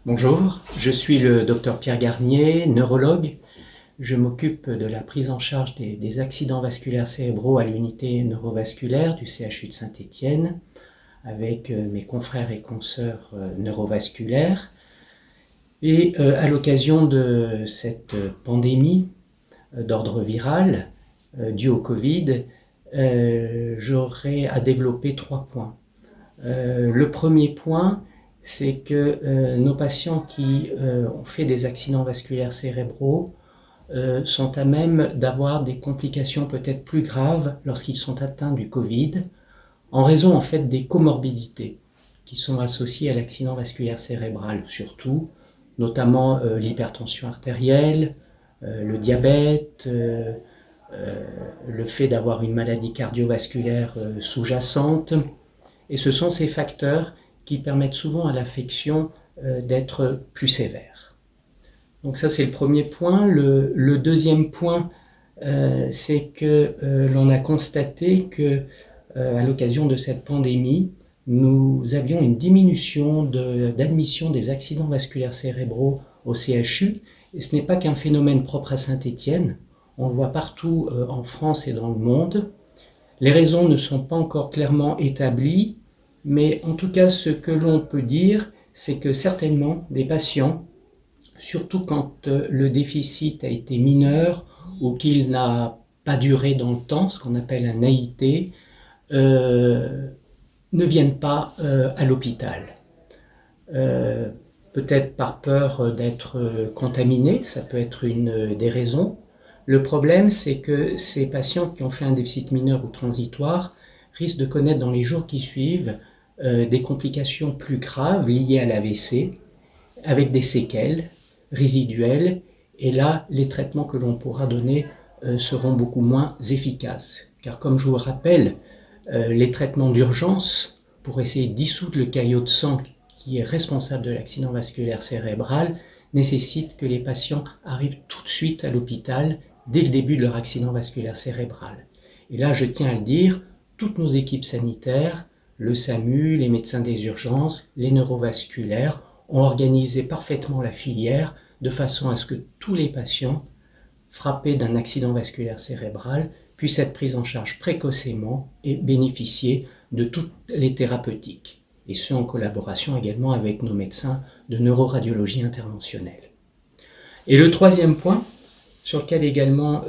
Bonjour, je suis le docteur Pierre Garnier, neurologue. Je m'occupe de la prise en charge des accidents vasculaires cérébraux à l'unité neurovasculaire du CHU de Saint-Étienne avec mes confrères et consoeurs neurovasculaires. Et à l'occasion de cette pandémie d'ordre viral due au Covid, j'aurai à développer 3 points. Le premier point, c'est que nos patients qui ont fait des accidents vasculaires cérébraux sont à même d'avoir des complications peut-être plus graves lorsqu'ils sont atteints du Covid, en raison en fait des comorbidités qui sont associées à l'accident vasculaire cérébral, surtout, notamment l'hypertension artérielle, le diabète, le fait d'avoir une maladie cardiovasculaire sous-jacente. Et ce sont ces facteurs qui permettent souvent à l'affection d'être plus sévère. Donc ça, c'est le premier point. Le deuxième point, c'est que l'on a constaté que à l'occasion de cette pandémie, nous avions une diminution d'admission des accidents vasculaires cérébraux au CHU. Et ce n'est pas qu'un phénomène propre à Saint-Étienne. On le voit partout en France et dans le monde. Les raisons ne sont pas encore clairement établies, mais en tout cas, ce que l'on peut dire, c'est que certainement des patients, surtout quand le déficit a été mineur ou qu'il n'a pas duré dans le temps, ce qu'on appelle un AIT, ne viennent pas à l'hôpital. Peut-être par peur d'être contaminés, ça peut être une des raisons. Le problème, c'est que ces patients qui ont fait un déficit mineur ou transitoire risquent de connaître dans les jours qui suivent des complications plus graves liées à l'AVC, avec des séquelles résiduelles, et là, les traitements que l'on pourra donner seront beaucoup moins efficaces. Car comme je vous le rappelle, les traitements d'urgence pour essayer de dissoudre le caillot de sang qui est responsable de l'accident vasculaire cérébral nécessitent que les patients arrivent tout de suite à l'hôpital dès le début de leur accident vasculaire cérébral. Et là, je tiens à le dire, toutes nos équipes sanitaires, le SAMU, les médecins des urgences, les neurovasculaires, ont organisé parfaitement la filière de façon à ce que tous les patients frappés d'un accident vasculaire cérébral puissent être pris en charge précocement et bénéficier de toutes les thérapeutiques, et ce en collaboration également avec nos médecins de neuroradiologie interventionnelle. Et le troisième point, sur lequel également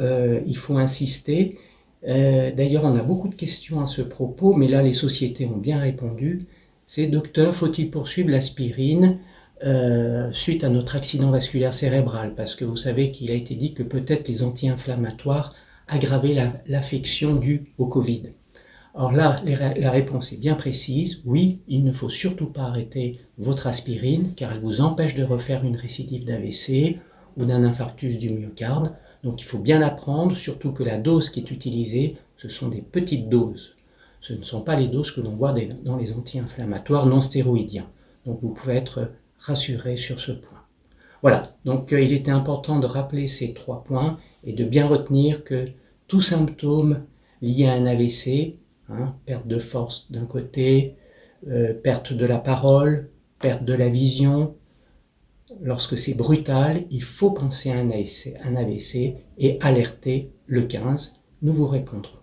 il faut insister, d'ailleurs on a beaucoup de questions à ce propos, mais là les sociétés ont bien répondu, c'est: docteur, faut-il poursuivre l'aspirine suite à notre accident vasculaire cérébral? Parce que vous savez qu'il a été dit que peut-être les anti-inflammatoires aggravaient l'affection due au Covid. Alors là, la réponse est bien précise. Oui, il ne faut surtout pas arrêter votre aspirine, car elle vous empêche de refaire une récidive d'AVC ou d'un infarctus du myocarde. Donc il faut bien la prendre, surtout que la dose qui est utilisée, ce sont des petites doses. Ce ne sont pas les doses que l'on voit dans les anti-inflammatoires non stéroïdiens. Donc vous pouvez être rassuré sur ce point. Voilà, donc il était important de rappeler ces 3 points et de bien retenir que tout symptôme lié à un AVC, perte de force d'un côté, perte de la parole, perte de la vision, lorsque c'est brutal, il faut penser à un AVC et alerter le 15. Nous vous répondrons.